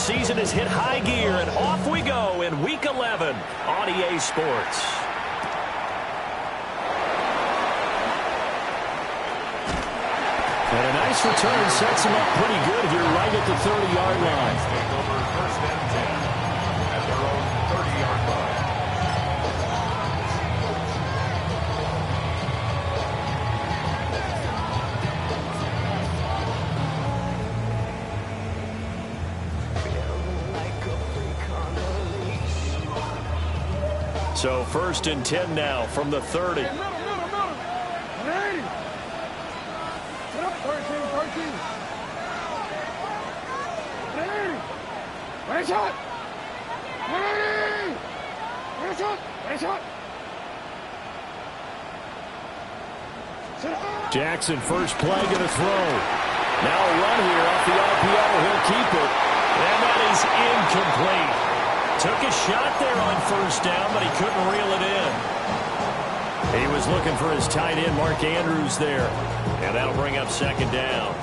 season has hit high gear, and off we go in Week 11 on EA Sports. And a nice return sets him up pretty good here right at the 30-yard line. Take over first and 10 at their own 30-yard line. So first and 10 now from the 30. Jackson, first play, going to throw. Now a run here off the RPO. He'll keep it. And that is incomplete. Took a shot there on first down, but he couldn't reel it in. He was looking for his tight end, Mark Andrews, there. And that'll bring up second down.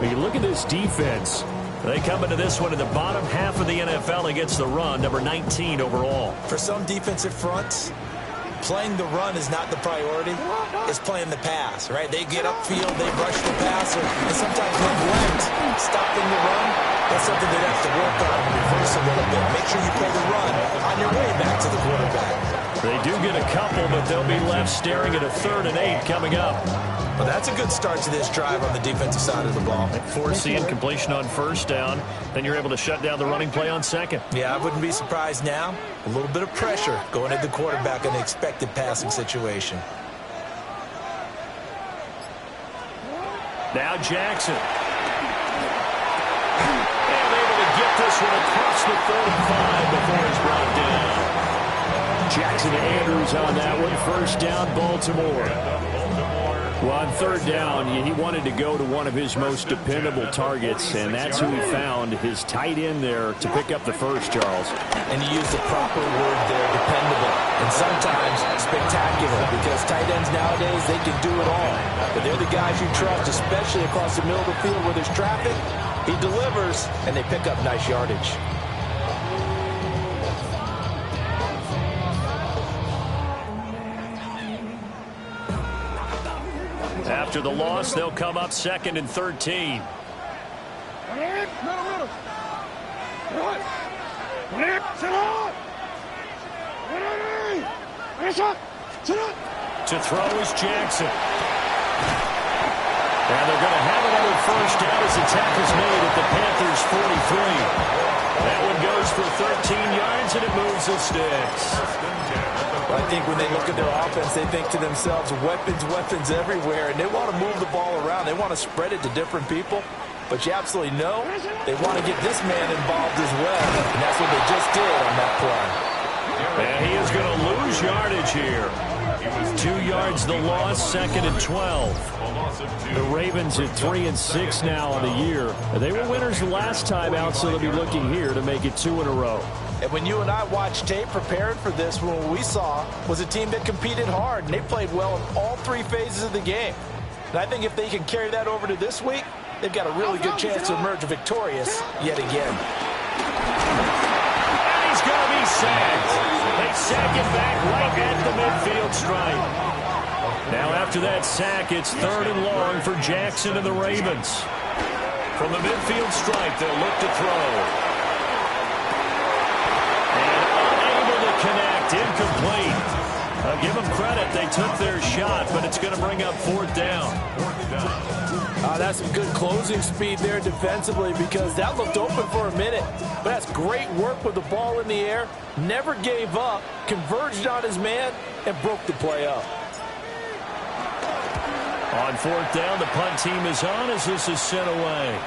When you look at this defense, they come into this one in the bottom half of the NFL against the run, number 19 overall. For some defensive fronts, playing the run is not the priority. It's playing the pass, right? They get upfield, they rush the passer, and sometimes neglect stopping the run. That's something they have to work on and reverse a little bit. Make sure you play the run on your way back to the quarterback. They do get a couple, but they'll be left staring at a 3rd and 8 coming up. Well, that's a good start to this drive on the defensive side of the ball. Force the incompletion on first down. Then you're able to shut down the running play on second. Yeah, I wouldn't be surprised now. A little bit of pressure going at the quarterback in the expected passing situation. Now Jackson. And able to get this one across the 35 before he's brought down. Jackson to Andrews on that one. First down, Baltimore. Well, on 3rd down, he wanted to go to one of his most dependable targets, and that's who he found, his tight end there, to pick up the first, Charles. And you use the proper word there, dependable, and sometimes spectacular, because tight ends nowadays, they can do it all. But they're the guys you trust, especially across the middle of the field where there's traffic. He delivers, and they pick up nice yardage. After the loss, they'll come up 2nd and 13. To throw is Jackson. And they're going to have another first down as the tackle's made at the Panthers' 43. That one goes for 13 yards, and it moves the sticks. I think when they look at their offense, they think to themselves, weapons, weapons everywhere, and they want to move the ball around. They want to spread it to different people. But you absolutely know they want to get this man involved as well, and that's what they just did on that play. And he is going to lose yardage here. 2 yards the loss, 2nd and 12. The Ravens at 3-6 now on the year. They were winners the last time out, so they'll be looking here to make it 2 in a row. And when you and I watched tape prepared for this, what we saw was a team that competed hard, and they played well in all 3 phases of the game. And I think if they can carry that over to this week, they've got a really good chance to emerge victorious yet again. And he's going to be sacked. They sack him back right at the midfield stripe. Now after that sack, it's 3rd and long for Jackson and the Ravens. From the midfield stripe, they'll look to throw. Connect, incomplete. Give them credit, they took their shot, but it's going to bring up 4th down. That's some good closing speed there defensively, because that looked open for a minute. But that's great work with the ball in the air. Never gave up, converged on his man, and broke the play up. On 4th down, the punt team is on as this is sent away.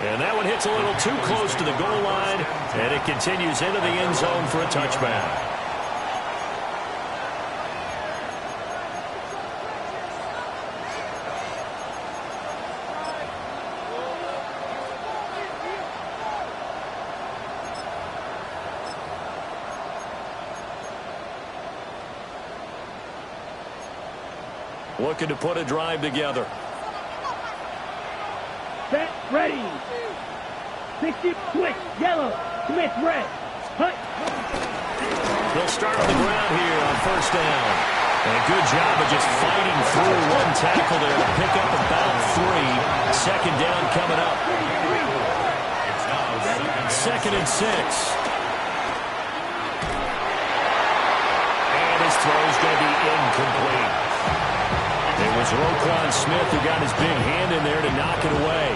And that one hits a little too close to the goal line, and it continues into the end zone for a touchback. Looking to put a drive together. Set, ready. 60, switch, yellow, Smith, red. Hut. They'll start on the ground here on first down. And a good job of just fighting through one tackle there to pick up about 3. Second down coming up. Second and 6. And his throw is going to be incomplete. It was Roquan Smith who got his big hand in there to knock it away.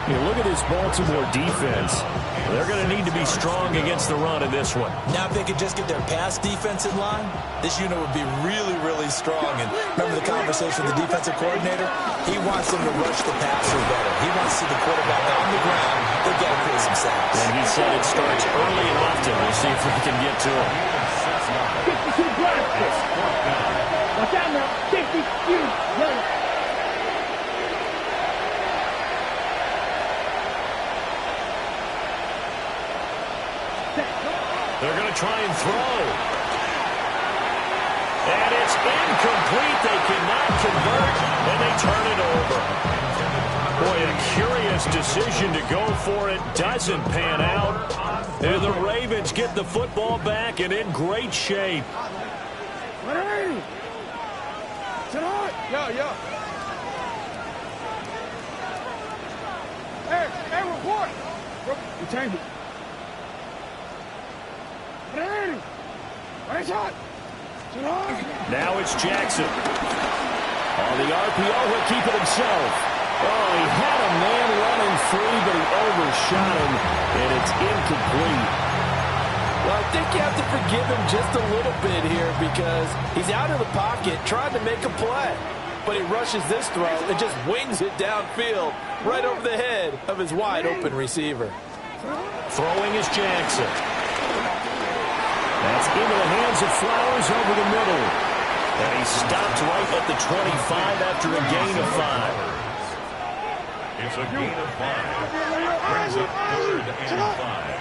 You look at this Baltimore defense. They're going to need to be strong against the run in this one. Now if they could just get their pass defense in line, this unit would be really, really strong. And remember the conversation with the defensive coordinator? He wants them to rush the passer better. He wants to see the quarterback on the ground. They've got to create some sacks. And he said it starts early and often. We'll see if we can get to him. 62 blasters. Watch out now. 60, yellow. They're going to try and throw. And it's incomplete. They cannot convert, and they turn it over. Boy, a curious decision to go for it. Doesn't pan out. And the Ravens get the football back and in great shape. Ready? Tonight. Yeah. Hey, report. Return it. Now it's Jackson. On the RPO, he'll keep it himself. Oh, he had a man running free, but he overshot him, and it's incomplete. Well, I think you have to forgive him just a little bit here because he's out of the pocket trying to make a play. But he rushes this throw and just wings it downfield right over the head of his wide-open receiver. Throwing is Jackson. That's into the hands of Flowers over the middle. And he stopped right at the 25 after a gain of 5. It's a gain of 5. Brings up 3rd and 5.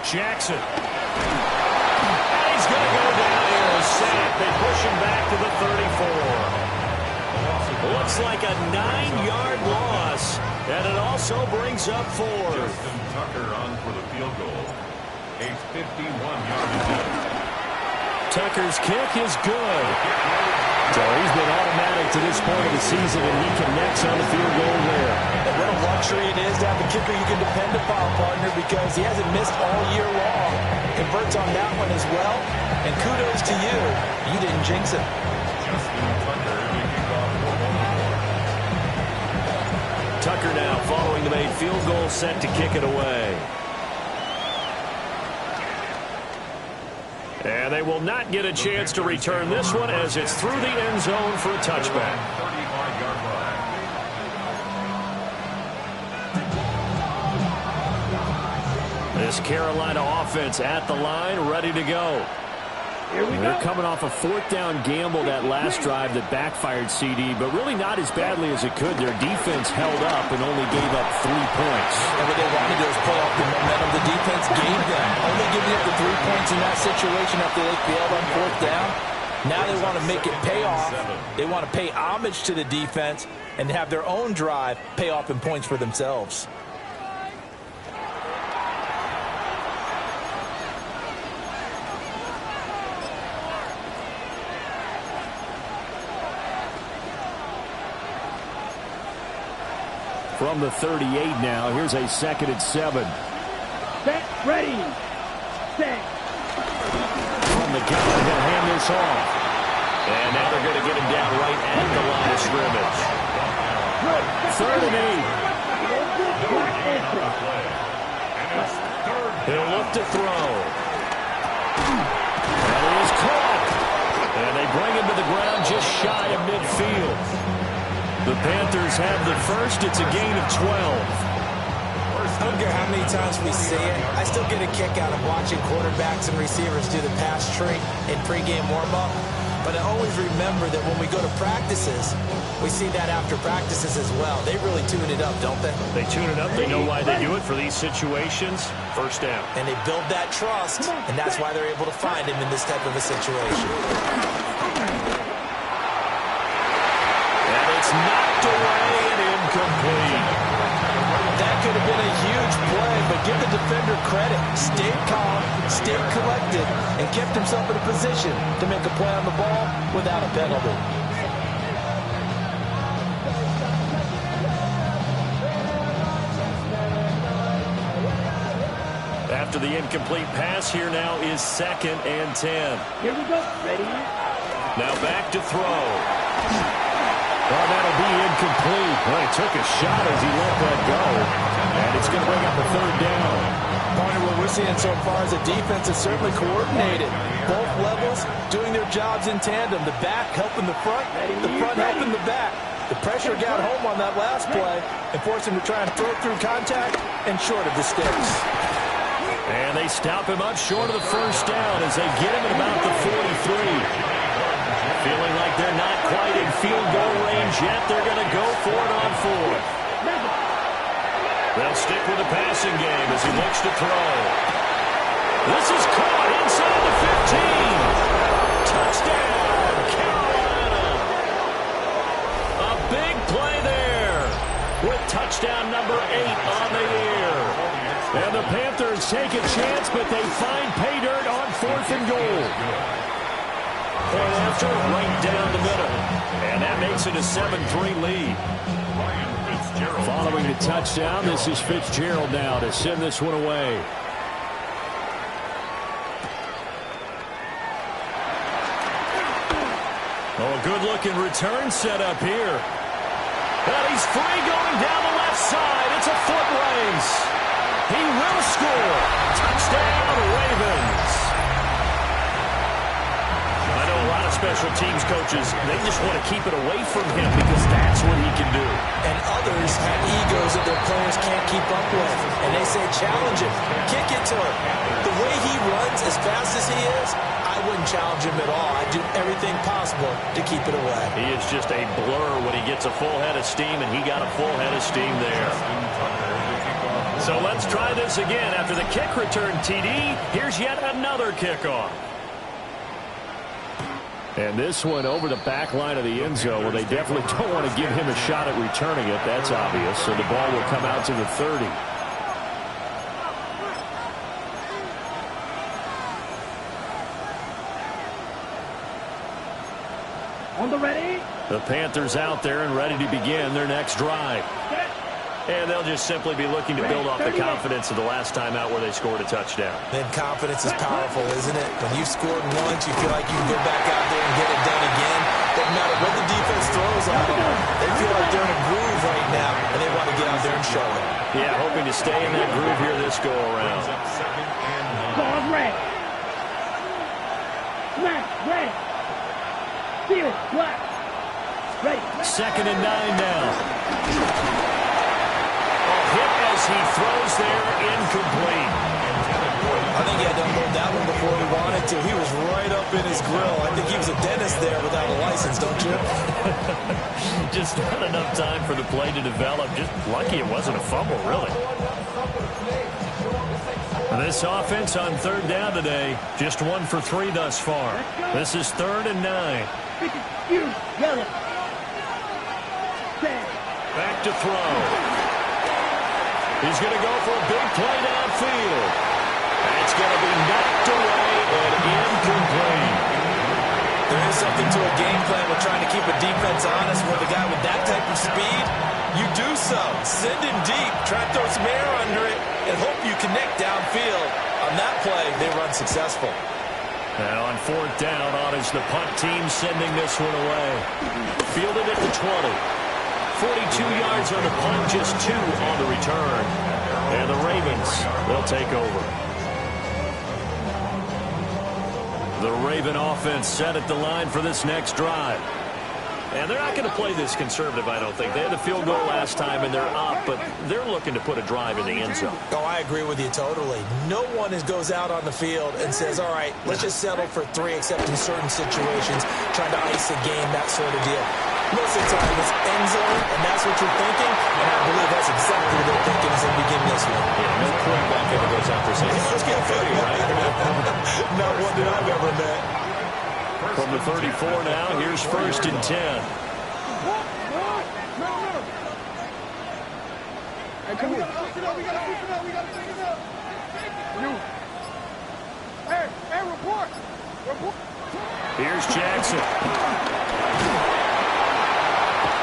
Jackson. And he's going to go down here and sack. They push him back to the 34. Looks like a 9-yard loss. And it also brings up 4. Justin Tucker on for the field goal. A 51-yard attempt. Tucker's kick is good. So he's been automatic to this point of the season, and he connects on the field goal there. And what a luxury it is to have a kicker you can depend upon, partner, because he hasn't missed all year long. Converts on that one as well. And kudos to you. You didn't jinx it. Justin Tucker kicking off for 1 more. Tucker now following the made field goal, set to kick it away. And they will not get a chance to return this one as it's through the end zone for a touchback. 35-yard line. This Carolina offense at the line, ready to go. They're coming off a 4th down gamble that last drive that backfired CD, but really not as badly as it could. Their defense held up and only gave up 3 points. And what they wanted to do is play off the momentum the defense gave them. Only giving up the 3 points in that situation after they failed on 4th down. Now they want to make it pay off. They want to pay homage to the defense and have their own drive pay off in points for themselves. From the 38 now, here's a 2nd and 7. Set, ready, set. From the gun, he'll hand this off. And now they're going to get him down right at the line of scrimmage. 3rd and 8. He'll look to throw. And he is caught. And they bring him to the ground just shy of midfield. The Panthers have the first. It's a gain of 12. I don't care how many times we see it. I still get a kick out of watching quarterbacks and receivers do the pass tree in pregame warm-up. But I always remember that when we go to practices, we see that after practices as well. They really tune it up, don't they? They tune it up. They know why they do it for these situations. First down. And they build that trust, and that's why they're able to find him in this type of a situation. And it's knocked away and incomplete. That could have been a huge play, but give the defender credit. Stayed calm, stayed collected, and kept himself in a position to make a play on the ball without a penalty. After the incomplete pass, here now is 2nd and 10. Here we go. Ready? Now back to throw. Well, that'll be incomplete. Well, he took a shot as he let that go. And it's going to bring up a 3rd down. Partner, what we're seeing so far is a defense is certainly coordinated. Both levels doing their jobs in tandem. The back helping the front helping the back. The pressure got home on that last play and forced him to try and throw through contact and short of the sticks. And they stop him up short of the 1st down as they get him at about the 43. Feeling like they're not quite in field goal range yet. They're going to go for it on 4th. They'll stick with the passing game as he looks to throw. This is caught inside the 15. Touchdown, Carolina. A big play there with touchdown number 8 on the year. And the Panthers take a chance, but they find pay dirt on 4th and goal. Point after, right down the middle. And that makes it a 7-3 lead. Following the touchdown, this is Fitzgerald now to send this one away. Oh, a good-looking return set up here. And he's free going down the left side. It's a foot race. He will score. Touchdown, Ravens. I know a lot of special teams coaches, they just want to keep it away from him because that's what he can do. And others have egos that their players can't keep up with. And they say, challenge him, kick it to him. The way he runs as fast as he is, I wouldn't challenge him at all. I'd do everything possible to keep it away. He is just a blur when he gets a full head of steam, and he got a full head of steam there. So let's try this again. After the kick return TD, here's yet another kickoff. And this one over the back line of the end zone. Well, they definitely don't want to give him a shot at returning it. That's obvious. So the ball will come out to the 30. On the ready. The Panthers out there and ready to begin their next drive. And they'll just simply be looking to build off the confidence of the last time out where they scored a touchdown. Then confidence is powerful, isn't it? When you've scored once, you feel like you can go back out there and get it done again. Doesn't matter what the defense throws at them. They feel like they're in a groove right now, and they want to get out there and show it. Yeah, hoping to stay in that groove here this go-around. Ball red. Smash red. Field black. Ready. 2nd and 9 now. Hit as he throws there, incomplete. I think he had to unload that one before he wanted to. He was right up in his grill. I think he was a dentist there without a license, don't you? Just not enough time for the play to develop. Just lucky it wasn't a fumble, really. This offense on 3rd down today, just 1 for 3 thus far. This is 3rd and 9. Yellow. Back to throw. He's going to go for a big play downfield. It's going to be knocked away and incomplete. There is something to a game plan with trying to keep a defense honest with a guy with that type of speed. You do so. Send him deep. Try to throw some air under it and hope you connect downfield. On that play, they run successful. And on 4th down, on is the punt team sending this one away. Fielded at the 20. 42 yards on the punt, just 2 on the return. And the Ravens, they'll take over. The Raven offense set at the line for this next drive. And they're not going to play this conservative, I don't think. They had the field goal last time, and they're up, but they're looking to put a drive in the end zone. Oh, I agree with you totally. No one goes out on the field and says, all right, let's just settle for 3, except in certain situations, trying to ice a game, that sort of deal. Most of the time, it's end zone, and that's what you're thinking, and I believe that's exactly what they're thinking as they begin this one. Yeah, no quarterback ever goes out there saying, hey, let's get 30, right? Not one that I've ever met. From the 34 now, here's 1st and 10. Hey, come here. We gotta keep it up. We gotta take it up. You. Hey, report. Here's Jackson.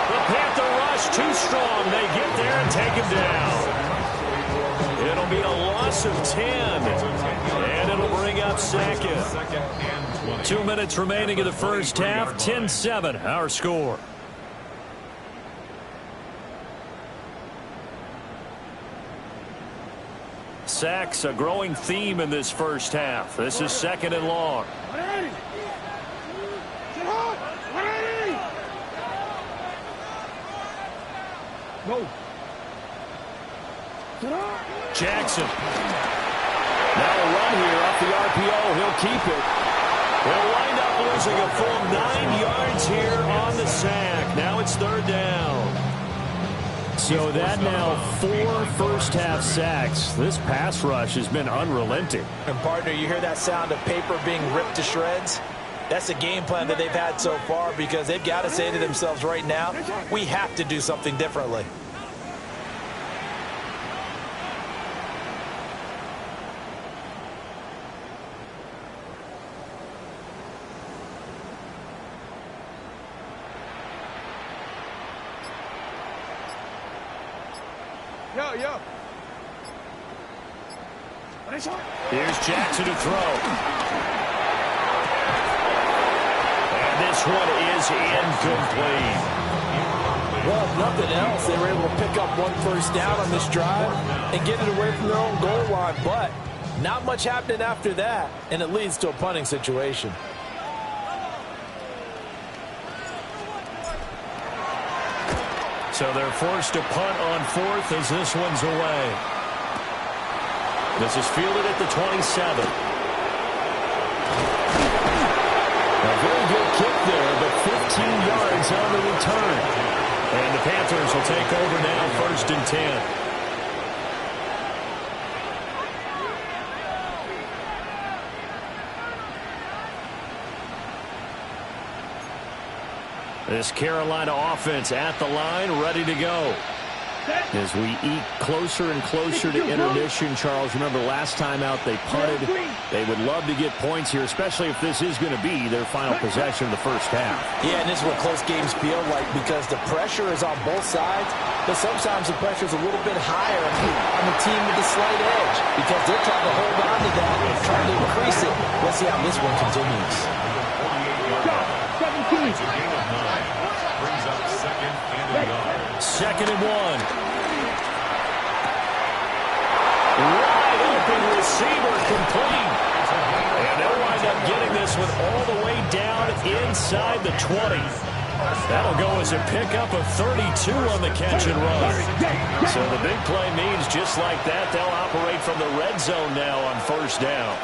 The Panther rush too strong. They get there and take him down. It'll be a loss of 10. And it'll bring up second. 2 minutes remaining in the first half. 10-7, our score. Sacks, a growing theme in this first half. This is 2nd and long. No. Jackson. Now a run here off the RPO. He'll keep it. They'll wind up losing a full 9 yards here on the sack. Now it's 3rd down. So that now 4 first-half sacks. This pass rush has been unrelenting. And, partner, you hear that sound of paper being ripped to shreds? That's the game plan that they've had so far, because they've got to say to themselves right now, we have to do something differently. Yo. Here's Jackson to throw. And this one is incomplete. Well, if nothing else, they were able to pick up 1 first down on this drive and get it away from their own goal line. But not much happening after that, and it leads to a punting situation. So they're forced to punt on 4th as this one's away. This is fielded at the 27. A very good kick there, but 15 yards on the return. And the Panthers will take over now, 1st and 10. This Carolina offense at the line, ready to go. As we eat closer and closer to intermission, Charles, remember last time out they punted. They would love to get points here, especially if this is going to be their final possession of the first half. Yeah, and this is what close games feel like, because the pressure is on both sides, but sometimes the pressure is a little bit higher on the team with the slight edge, because they're trying to hold on to that and trying to increase it. Let's see how this one continues. 17. Brings up 2nd and 1. 2nd and 1. Wide open receiver complete. And they'll wind up getting this one all the way down inside the 20. That'll go as a pickup of 32 on the catch and run. So the big play means just like that, they'll operate from the red zone now on 1st down.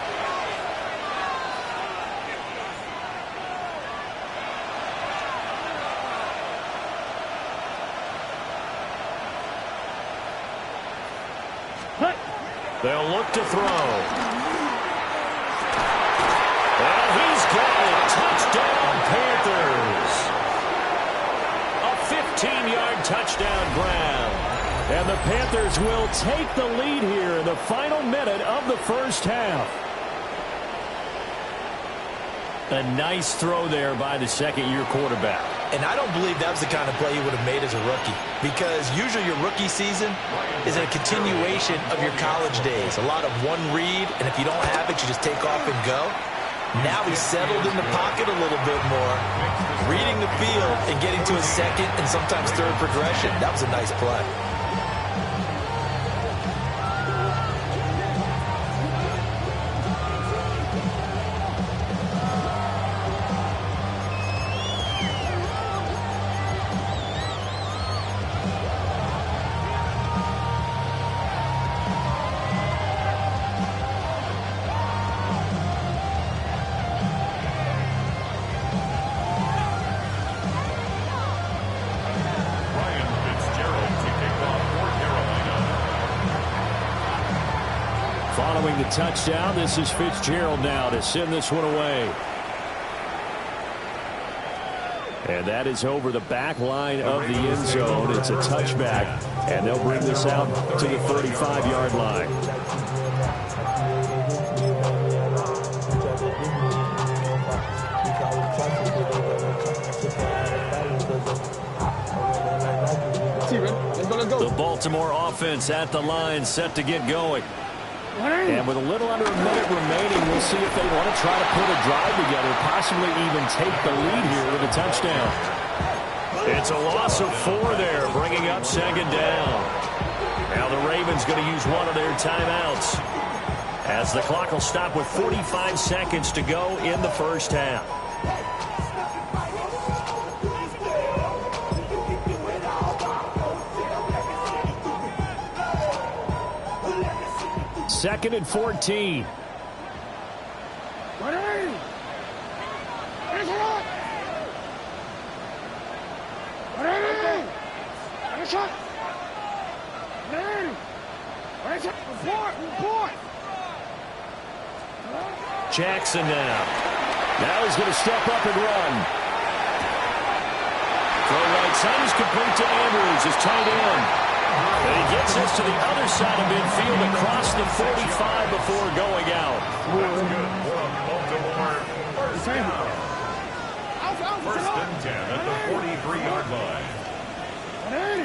They'll look to throw. And he's got it. Touchdown, Panthers. A 15-yard touchdown grab. And the Panthers will take the lead here in the final minute of the first half. A nice throw there by the second-year quarterback. And I don't believe that was the kind of play he would have made as a rookie, because usually your rookie season is a continuation of your college days. A lot of one read, and if you don't have it, you just take off and go. Now he's settled in the pocket a little bit more, reading the field and getting to his second and sometimes third progression. That was a nice play. following the touchdown. This is Fitzgerald now to send this one away. And that is over the back line of the end zone. It's a touchback, and they'll bring this out to the 35-yard line. The Baltimore offense at the line, set to get going. And with a little under a minute remaining, we'll see if they want to try to put a drive together, possibly even take the lead here with a touchdown. It's a loss of 4 there, bringing up second down. Now the Ravens going to use one of their timeouts, as the clock will stop with 45 seconds to go in the first half. Second and 14. Jackson now. Now he's going to step up and run. Throw right side is complete to Andrews, his tight end. And he gets this to the other side of midfield across the 45 before going out. That's good for Baltimore. First and 10 at the 43-yard line. Hey,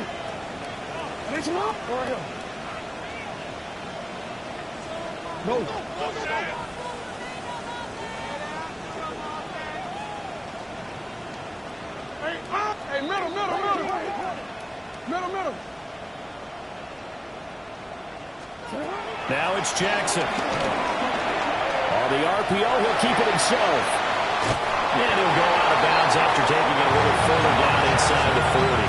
middle. Now it's Jackson. On the RPO, he'll keep it himself. And he'll go out of bounds after taking it a little further down inside the 40.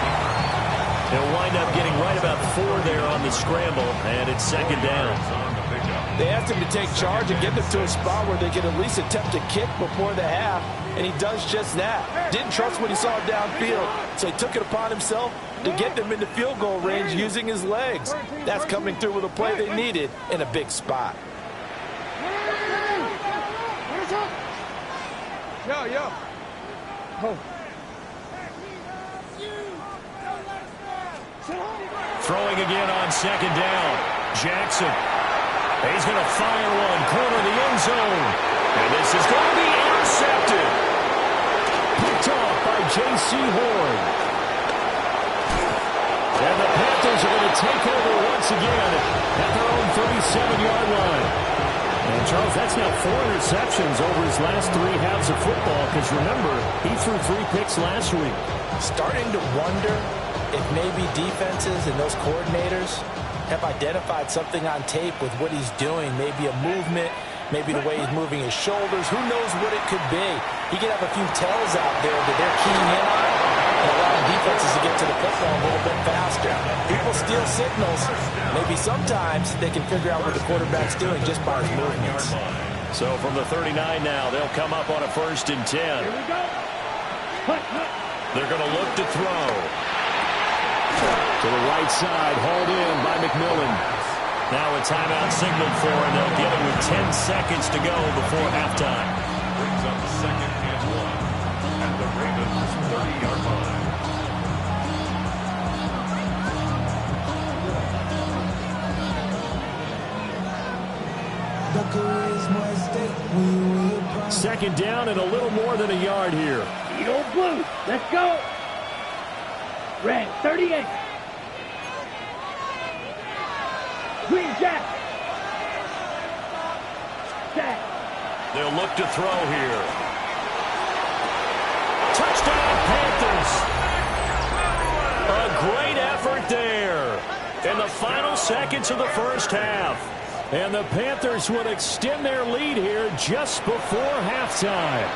He'll wind up getting right about 4 there on the scramble, and it's second down. They asked him to take charge and get them to a spot where they could at least attempt a kick before the half, and he does just that. Didn't trust what he saw downfield, so he took it upon himself to get them into field goal range using his legs. That's coming through with a play they needed in a big spot. Yo. Oh. Throwing again on second down. Jackson. He's going to fire one. Corner of the end zone. And this is going to be intercepted. Picked off by J.C. Horn. And the Panthers are going to take over once again at their own 37-yard line. And, Charles, that's now 4 interceptions over his last 3 halves of football, because, remember, he threw 3 picks last week. Starting to wonder if maybe defenses and those coordinators have identified something on tape with what he's doing, maybe a movement, maybe the way he's moving his shoulders. Who knows what it could be? He could have a few tells out there that they're keying in on and allowing defenses to get to the football a little bit faster. People steal signals. Maybe sometimes they can figure out what the quarterback's doing just by his movements. So from the 39 now, they'll come up on a 1st and 10. Here we go. They're going to look to throw. To the right side, hauled in by McMillan. Now a timeout signaled for, and they'll get it with 10 seconds to go before halftime. Brings up second and 1 at the Ravens' 30-yard line. Second down and a little more than a yard here. Eagle blue. Let's go. Red 38. Green Jack. Jack. They'll look to throw here. Touchdown, Panthers. A great effort there in the final seconds of the first half. And the Panthers would extend their lead here just before halftime.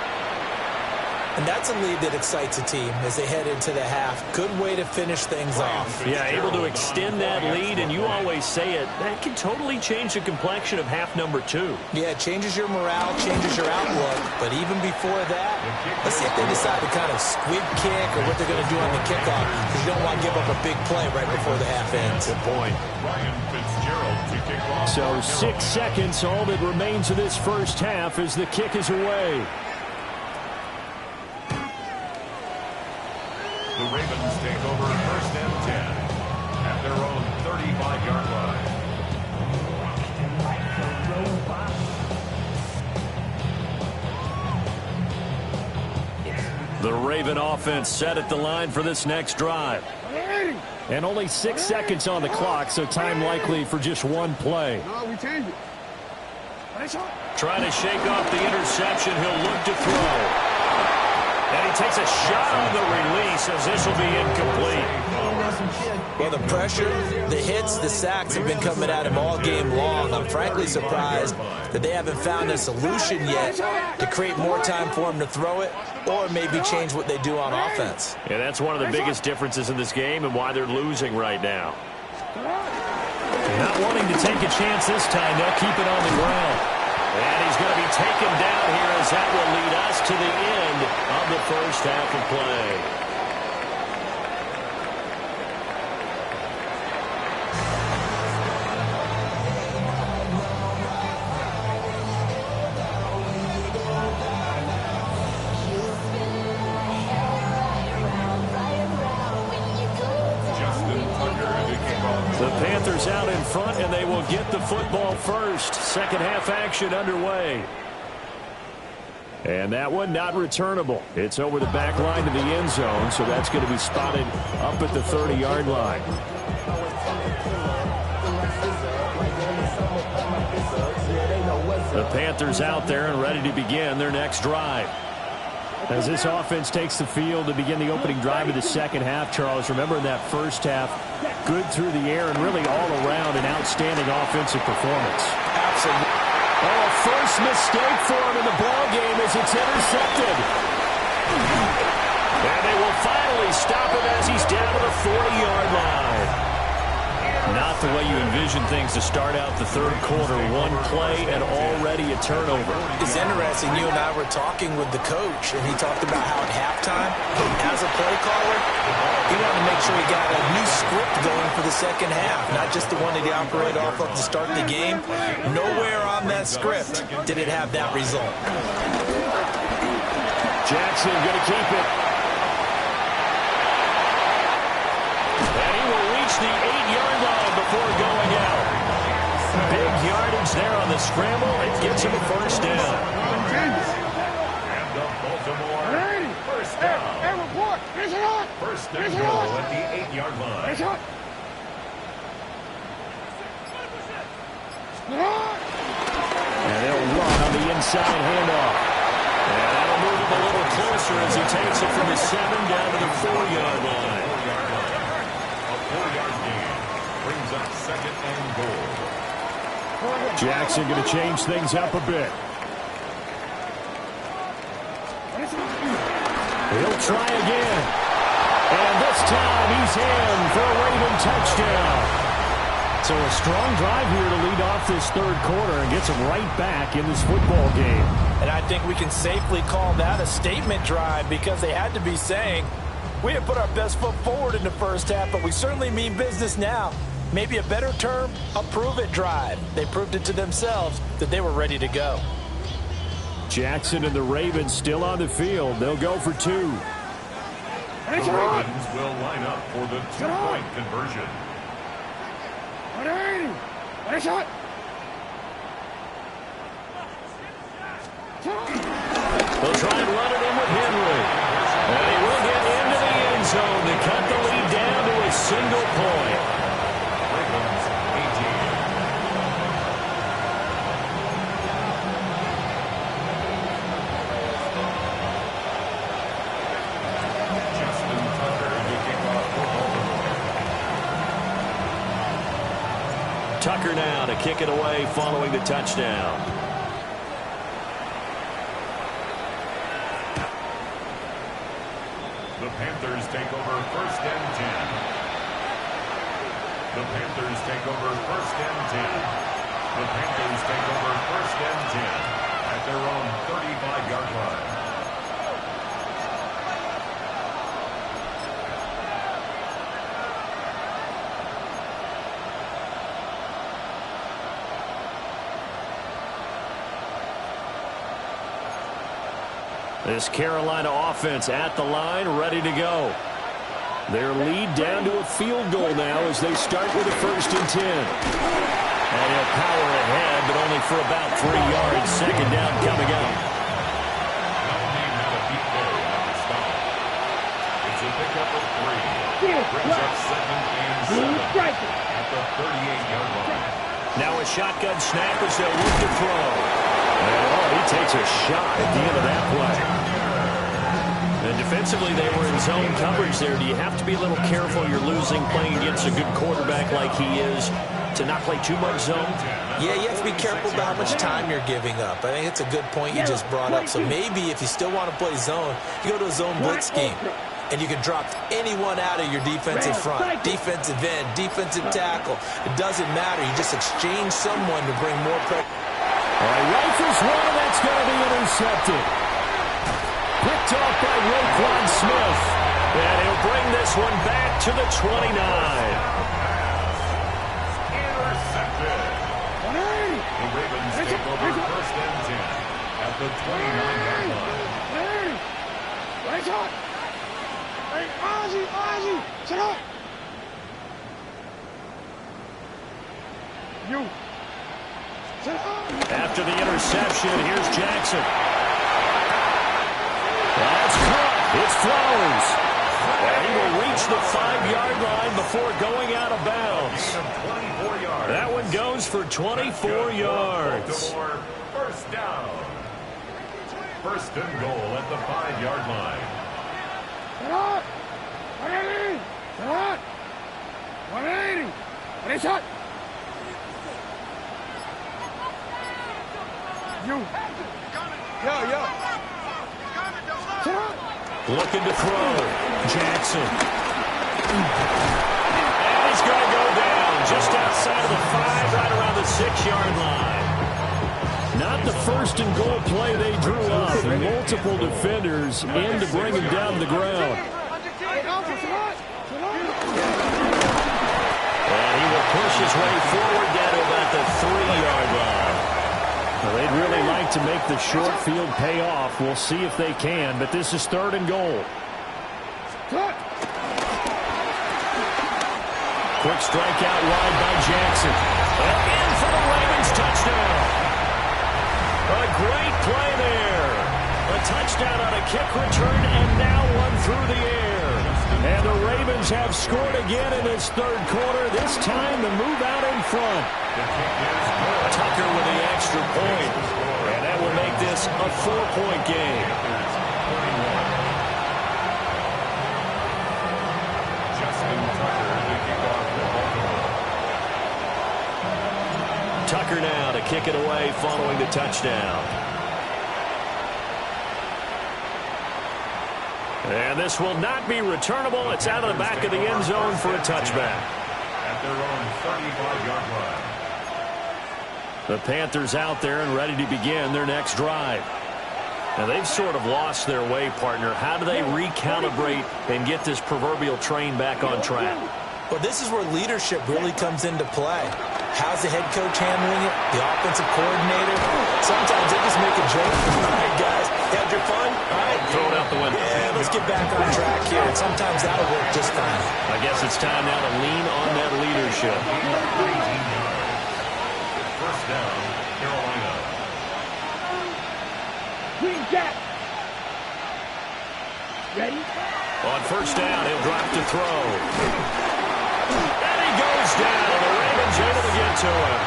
And that's a lead that excites a team as they head into the half. Good way to finish things off. Yeah, able to extend that lead, and you always say it, that can totally change the complexion of half number 2. Yeah, it changes your morale, changes your outlook. But even before that, let's see if they decide to kind of squib kick or what they're going to do on the kickoff, because you don't want to give up a big play right before the half ends. Good point. So 6 seconds, all that remains of this first half as the kick is away. The Ravens take over 1st and 10 at their own 35-yard line. The Raven offense set at the line for this next drive. And only 6 seconds on the clock, so time likely for just one play. No, we change it. Trying to shake off the interception, he'll look to throw. And he takes a shot on the release as this will be incomplete. Well, the pressure, the hits, the sacks have been coming at him all game long. I'm frankly surprised that they haven't found a solution yet to create more time for him to throw it or maybe change what they do on offense. Yeah, that's one of the biggest differences in this game and why they're losing right now. Not wanting to take a chance this time. They'll keep it on the ground. And he's going to be taken down here as that will lead us to the end of the first half of play. The Panthers out in front, and they will get the football first. Second half action underway. And that one not returnable. It's over the back line to the end zone, so that's going to be spotted up at the 30-yard line. The Panthers out there and ready to begin their next drive. As this offense takes the field to begin the opening drive of the second half, Charles, remember in that first half, good through the air and really all around an outstanding offensive performance. Absolutely. Oh, a first mistake for him in the ballgame as it's intercepted. And they will finally stop him as he's down to the 40-yard line. Not the way you envision things to start out the third quarter. One play and already a turnover. It's interesting. You and I were talking with the coach, and he talked about how at halftime, as a play caller, he wanted to make sure he got a new script going for the second half, not just the one that he operated off of to start the game. Nowhere on that script did it have that result. Jackson going to keep it. And he will reach the 8-yard line before going out. Big yardage there on the scramble. It gets him a first down. And the Baltimore first down. First and goal at the 8-yard line. And they'll run on the inside handoff. And that'll move him a little closer as he takes it from the 7 down to the 4-yard line. A 4-yard gain brings up second and goal. Jackson going to change things up a bit. He'll try again. And this time he's in for a Raven touchdown. So a strong drive here to lead off this third quarter and gets him right back in this football game. And I think we can safely call that a statement drive because they had to be saying, we didn't put our best foot forward in the first half, but we certainly mean business now. Maybe a better term, a prove-it drive. They proved it to themselves that they were ready to go. Jackson and the Ravens still on the field. They'll go for 2. The Ravens will line up for the 2-point conversion. They'll try and run it in with Henry. And he will get into the end zone to cut the lead down to a single point. Ravens 18. Justin Tucker to kick off for Baltimore. Tucker now to kick it away following the touchdown. Panthers take over 1st and 10. The Panthers take over 1st and 10. The Panthers take over 1st and 10 at their own 35-yard line. This Carolina offense at the line, ready to go. Their lead down to a field goal now as they start with a 1st and 10. And he'll power ahead, but only for about 3 yards. 2nd down coming up. It's a pickup of 3. Brings up 2nd and 7 at the 38-yard line. Now a shotgun snap as they'll look to throw. And he takes a shot at the end of that play. And defensively, they were in zone coverage there. Do you have to be a little careful? You're losing playing against a good quarterback like he is to not play too much zone? Yeah, you have to be careful about how much time you're giving up. I think it's a good point you just brought up. So maybe if you still want to play zone, you go to a zone blitz scheme. And you can drop anyone out of your defensive front. Defensive end, defensive tackle. It doesn't matter. You just exchange someone to bring more pressure. All right, rifles one, and that's going to be intercepted. Picked off by Roquan Smith. And he'll bring this one back to the 29. Intercepted. The Ravens take over 1st and 10 at the 29-yard line. Right shot. Hey, Ozzie, sit up. You. Sit up. After the interception, here's Jackson. That's caught. It's Flowers. And he will reach the 5-yard line before going out of bounds. That one goes for 24 yards. 1st down. 1st and goal at the 5-yard line. Sit up. 180. Sit up. 180. Ready shot. You. Yo. Sit up. Looking to throw. Jackson. And he's going to go down just outside of the 5, right around the 6-yard line. Not the 1st and goal play they drew up. Multiple defenders in to bring him down to the ground. And he will push his way forward down to about the 3-yard line. Well, they'd really like to make the short field pay off. We'll see if they can, but this is 3rd and goal. Quick strike out wide by Jackson. And in for the Ravens touchdown. A great play there. A touchdown on a kick return and now one through the air. And the Ravens have scored again in this 3rd quarter. This time the move out in front. Tucker with the extra point. And that will make this a 4-point game. Tucker now to kick it away following the touchdown. And this will not be returnable. It's out of the back of the end zone for a touchback. At their own 35-yard line. The Panthers out there and ready to begin their next drive. Now, they've sort of lost their way, partner. How do they recalibrate and get this proverbial train back on track? Well, this is where leadership really comes into play. How's the head coach handling it? The offensive coordinator? Sometimes they just make a joke. All right, guys, you had your fun? All right. Throw it out the window. Yeah, let's get back on track here. And sometimes that'll work just fine. I guess it's time now to lean on that leadership. 1st down, Carolina. Green Jack. Ready? On 1st down, he'll drop to throw. And he goes down. The Ravens able to get to him.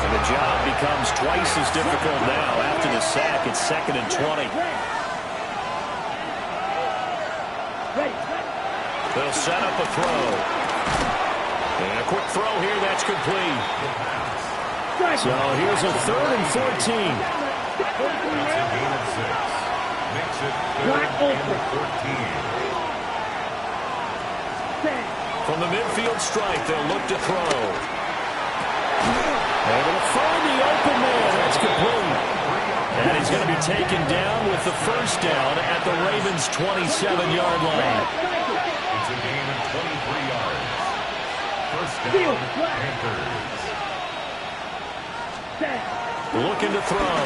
And the job becomes twice as difficult now after the sack. It's 2nd and 20. They'll set up a throw. And a quick throw here. That's complete. So here's a 3rd and 14. That's a gain of 6. Makes makes it 3rd and 14. From the midfield stripe, they'll look to throw. Able to find the open man. That's complete. And he's going to be taken down with the first down at the Ravens' 27-yard line. It's a gain of 23 yards. First down, Panthers. Looking to throw.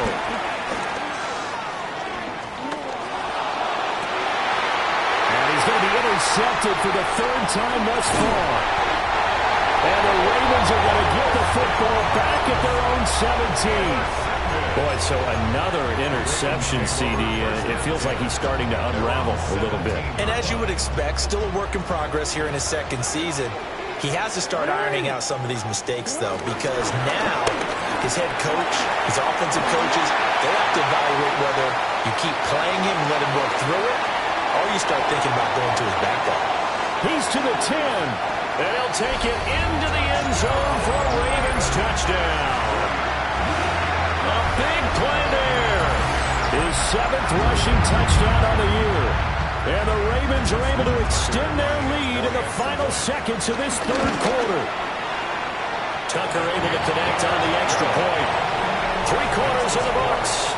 And he's going to be intercepted for the 3rd time thus far. And the Ravens are going to get the football back at their own 17. Boy, so another interception, CD. It feels like he's starting to unravel a little bit. And as you would expect, still a work in progress here in his 2nd season. He has to start ironing out some of these mistakes, though, because now his head coach, his offensive coaches, they have to evaluate whether you keep playing him and let him work through it, or you start thinking about going to his backup. He's to the 10, and he'll take it into the end zone for a Ravens touchdown. A big play there. His 7th rushing touchdown on the year. And the Ravens are able to extend their lead in the final seconds of this 3rd quarter. Tucker able to connect on the extra point. 3 quarters in the books.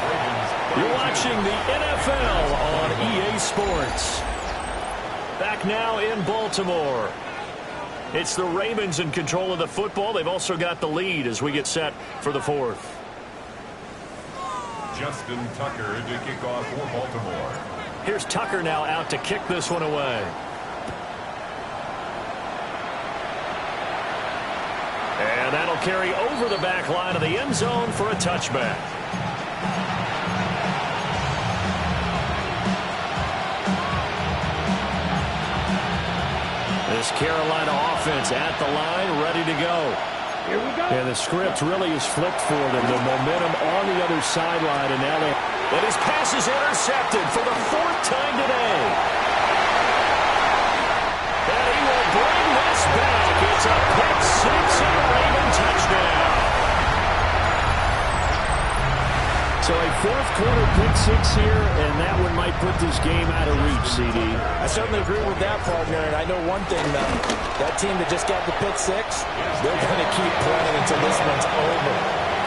You're watching the NFL on EA Sports. Back now in Baltimore. It's the Ravens in control of the football. They've also got the lead as we get set for the 4th. Justin Tucker to kick off for Baltimore. Here's Tucker now out to kick this one away. And that'll carry over the back line of the end zone for a touchback. This Carolina offense at the line, ready to go. Here we go. And the script really is flipped for them. The momentum on the other sideline, and now and his pass is intercepted for the 4th time today. And he will bring this back. It's a pick 6 and a Raven touchdown. So a 4th quarter pick 6 here, and that one might put this game out of reach, CD. I certainly agree with that, partner, and I know one thing, though. That team that just got the pick 6, they're going to keep playing until this one's over.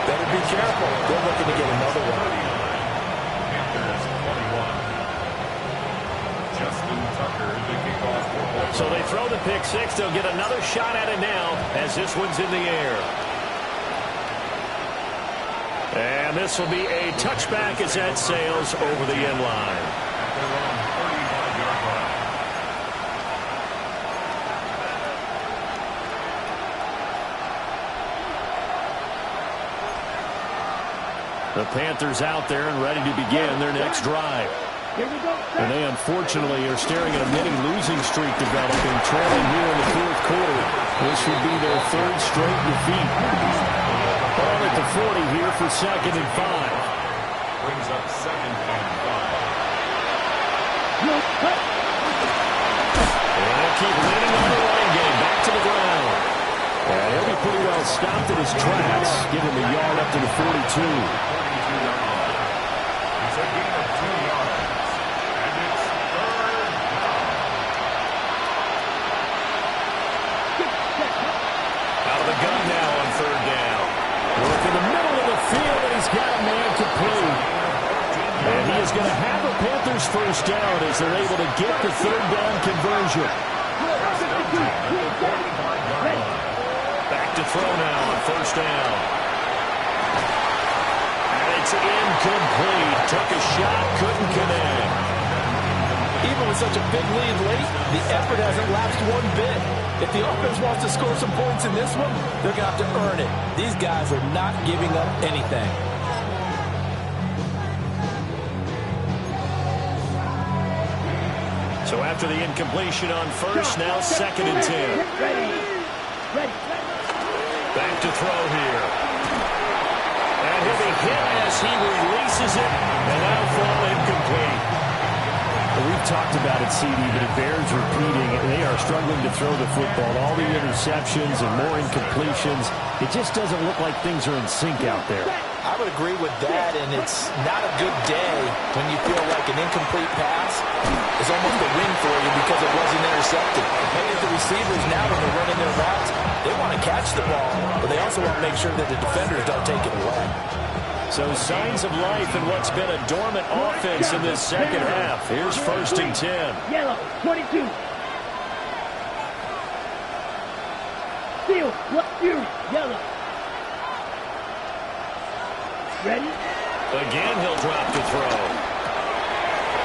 Better be careful. They're looking to get another one. Panthers 21. Justin Tucker to kick off for Baltimore. So they throw the pick 6. They'll get another shot at it now as this one's in the air. And this will be a touchback as that sails over the end line. At their own 35-yard line. The Panthers out there and ready to begin their next drive. Here we go. And they unfortunately are staring at a mini losing streak developing, trailing here in the 4th quarter. This would be their 3rd straight defeat. Ball at the 40 here for 2nd and 5. Brings up 2nd and 5. And they'll keep leaning on the running game. Back to the ground. And he'll be pretty well stopped in his tracks. Give him a yard up to the 42. 42-yard line. It's a gain of 2 yards. And it's 3rd down. Out of the gun now on 3rd down. Work in the middle of the field, and he's got a man complete. And he is going to have a Panthers first down as they're able to get the 3rd down conversion. Back to throw now on 1st down. And it's incomplete. Took a shot, couldn't connect. Even with such a big lead late, the effort hasn't lapsed one bit. If the offense wants to score some points in this one, they're going to have to earn it. These guys are not giving up anything. So after the incompletion on 1st, now 2nd and 10. Back to throw here. And he'll be hit as he releases it, and that'll fall incomplete. Well, we've talked about it, CD, but it bears repeating. They are struggling to throw the football. All the interceptions and more incompletions. It just doesn't look like things are in sync out there. I would agree with that, and it's not a good day when you feel like an incomplete pass is almost a win for you because it wasn't intercepted. Many of the receivers now, when they're running their routes, they want to catch the ball, but they also want to make sure that the defenders don't take it away. So signs of life in what's been a dormant offense in this second half. Here's 1st and 10. Yellow, 22. Seal, you, yellow. Ready? Again, he'll drop to throw.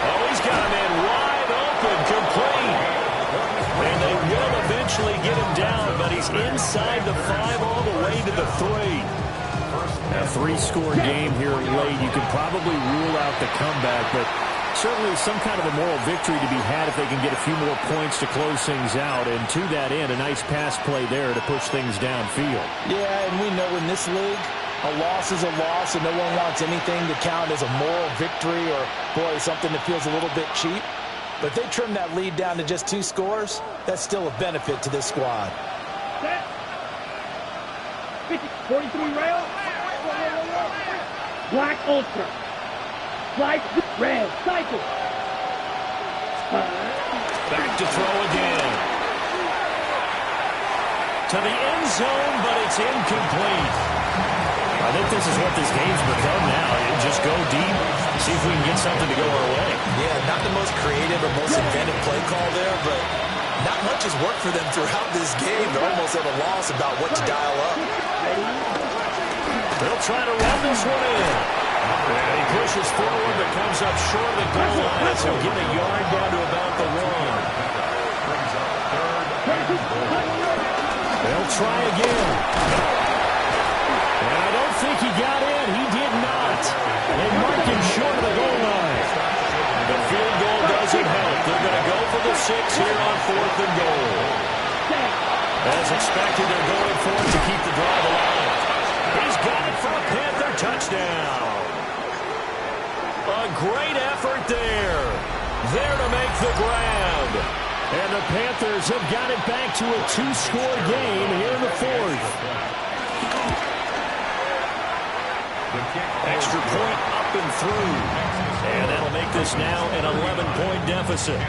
Oh, he's got him in wide open, complete. And they will eventually get him down, but he's inside the 5 all the way to the 3. A 3-score game here late. You can probably rule out the comeback, but certainly some kind of a moral victory to be had if they can get a few more points to close things out. And to that end, a nice pass play there to push things downfield. Yeah, and we know in this league, a loss is a loss, and no one wants anything to count as a moral victory or, boy, something that feels a little bit cheap. But if they trim that lead down to just 2 scores, that's still a benefit to this squad. Set. 50, 43 rail. Black Ultra. Light red. Cycle. Back to throw again. To the end zone, but it's incomplete. I think this is what this game's become now. Just go deep, see if we can get something to go our way. Yeah, not the most creative or most inventive play call there, but not much has worked for them throughout this game. They're almost at a loss about what to dial up. They'll try to run this one in. And he pushes forward, but comes up short of the goal line, so he'll get a yard down to about the 1. They'll try again. And I don't think he got in. He did not. They marked him short of the goal line. The field goal doesn't help. They're going to go for the 6 here on 4th and goal. As expected, they're going for it to keep the drive alive. He's got it for a Panther touchdown. A great effort there. There to make the grab. And the Panthers have got it back to a 2-score game here in the 4th. Extra point up and through. And that'll make this now an 11-point deficit.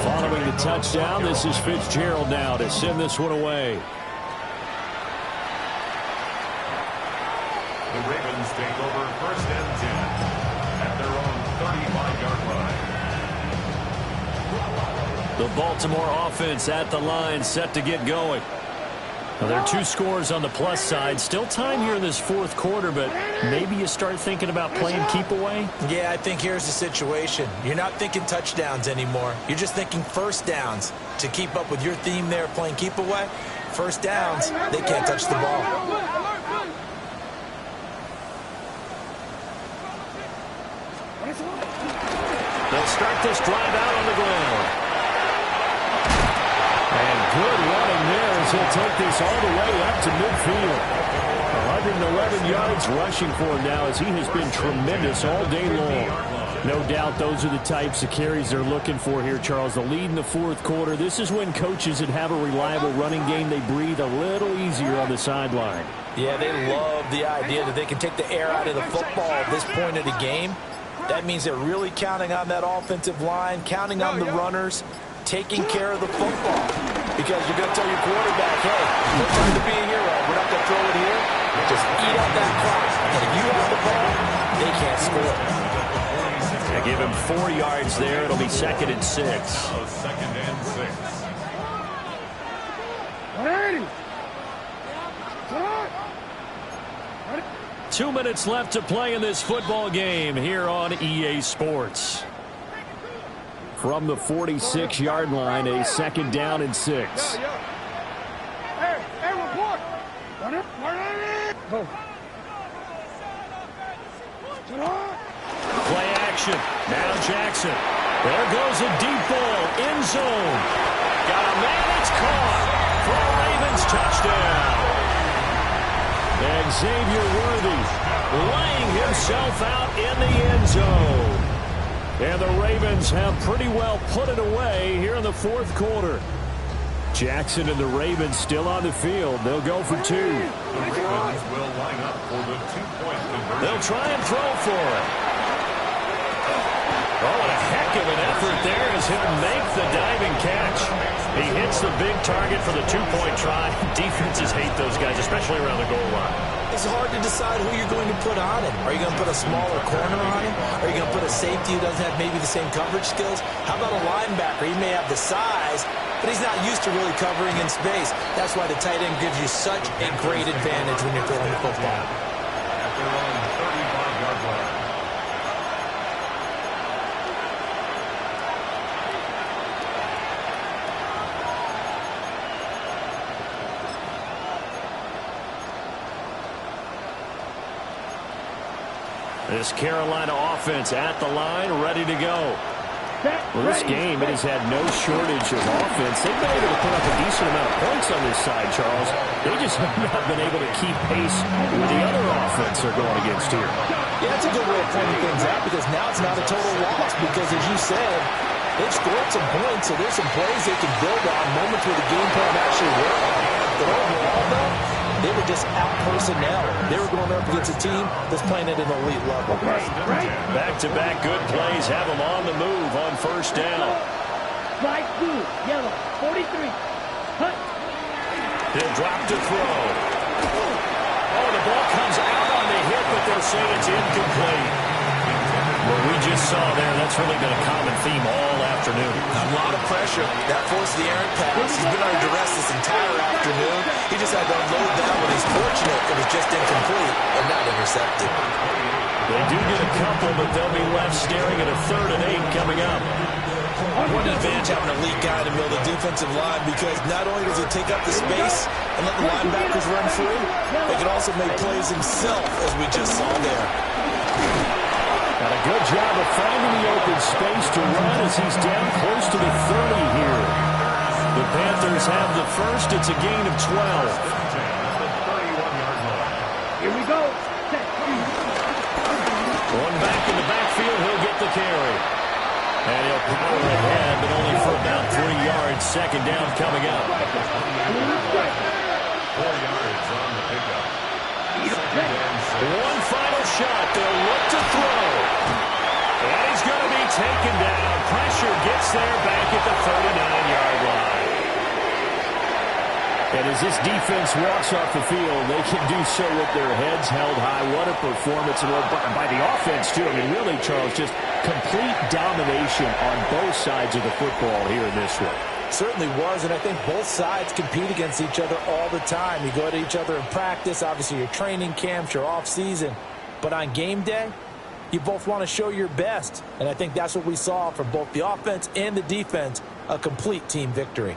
Following the touchdown, this is Fitzgerald now to send this one away. The Ravens take over 1st and 10 at their own 35-yard line. The Baltimore offense at the line, set to get going. Well, there are 2 scores on the plus side. Still time here in this 4th quarter, but maybe you start thinking about playing keep away? Yeah, I think here's the situation. You're not thinking touchdowns anymore. You're just thinking 1st downs. To keep up with your theme there, playing keep away, 1st downs, they can't touch the ball. They'll start this drive out on the ground. And good running there as he'll take this all the way up to midfield. 111 yards rushing for him now as he has been tremendous all day long. No doubt those are the types of carries they're looking for here, Charles. The lead in the 4th quarter. This is when coaches that have a reliable running game, they breathe a little easier on the sideline. Yeah, they love the idea that they can take the air out of the football at this point of the game. That means they're really counting on that offensive line, counting on the runners, taking care of the football. Because you're going to tell your quarterback, hey, no time to be a hero. We're not going to throw it here. Just eat up that clock. And if you have the ball, they can't score. They give him 4 yards there. It'll be 2nd and 6. 2nd and 6. 180. 2 minutes left to play in this football game here on EA Sports. From the 46-yard line, a 2nd down and 6. Hey, report. 180. Go. Play action. Now Jackson. There goes a deep ball. End zone. Got a man. It's caught for a Ravens touchdown. And Xavier Worthy laying himself out in the end zone. And the Ravens have pretty well put it away here in the fourth quarter. Jackson and the Ravens still on the field. They'll go for two. The Ravens will line up for the two-point conversion. They'll try and throw for it. Oh, a heck of an effort there as he'll make the diving catch. He hits the big target for the two-point try. Defenses hate those guys, especially around the goal line. It's hard to decide who you're going to put on him. Are you going to put a smaller corner on him? Are you going to put a safety who doesn't have maybe the same coverage skills? How about a linebacker? He may have the size, but he's not used to really covering in space. That's why the tight end gives you such a great advantage when you're throwing the football. At their own 35-yard line. This Carolina offense at the line, ready to go. Well, this game, it has had no shortage of offense. They've been able to put up a decent amount of points on this side, Charles. They just have not been able to keep pace with the other offense they're going against here. Yeah, that's a good way of pointing things out because now it's not a total loss because, as you said, they've scored some points, so there's some plays they can build on, moments where the game plan actually worked. But overall, though, they were just out-personnel. They were going up against a team that's playing at an elite level. Back-to-back good plays have them on the move on first down. Slide two, yellow, 43. Hut. He'll drop to throw. Oh, the ball comes out on the hit, but they'll say it's incomplete. What we just saw there, that's really been a common theme all afternoon. A lot of pressure. That forced the errant pass. He's been under duress this entire afternoon. He just had to unload that one. He's fortunate it was just incomplete and not intercepted. They do get a couple, but they'll be left staring at a 3rd and 8 coming up. What an advantage having an elite guy in the middle of the defensive line because not only does he take up the space and let the linebackers run free, they can also make plays himself, as we just saw there. Got a good job of finding the open space to run as he's down close to the 30 here. The Panthers have the first. It's a gain of 12. Here we go. One back in the backfield, he'll get the carry. And he'll power ahead, but only for about 3 yards. Second down coming up. 4 yards on the pickup. One final shot. They'll look to throw. And he's going to be taken down. Pressure gets there back at the 39-yard line. And as this defense walks off the field, they can do so with their heads held high. What a performance and by the offense, too. I mean, really, Charles, just complete domination on both sides of the football here in this one. Certainly was, and I think both sides compete against each other all the time. You go to each other in practice, obviously your training camps, your off-season. But on game day, you both want to show your best. And I think that's what we saw from both the offense and the defense, a complete team victory.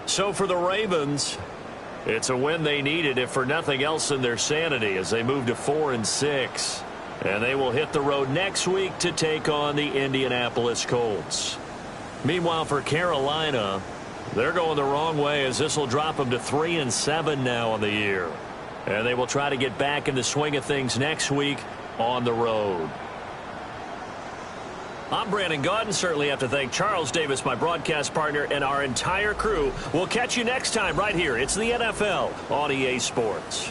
So for the Ravens, it's a win they needed, if for nothing else in their sanity, as they move to 4-6. And they will hit the road next week to take on the Indianapolis Colts. Meanwhile, for Carolina, they're going the wrong way as this will drop them to 3-7 now on the year. And they will try to get back in the swing of things next week on the road. I'm Brandon Gaudin. Certainly have to thank Charles Davis, my broadcast partner, and our entire crew. We'll catch you next time right here. It's the NFL on EA Sports.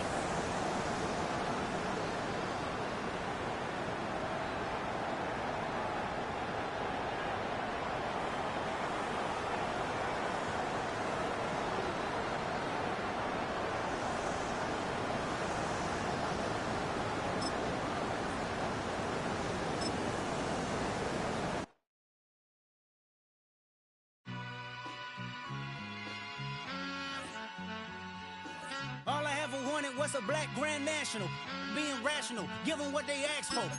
All I ever wanted was a black Grand National. Being rational, give them what they ask for.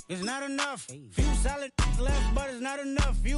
It's not enough. Few solid left, but it's not enough.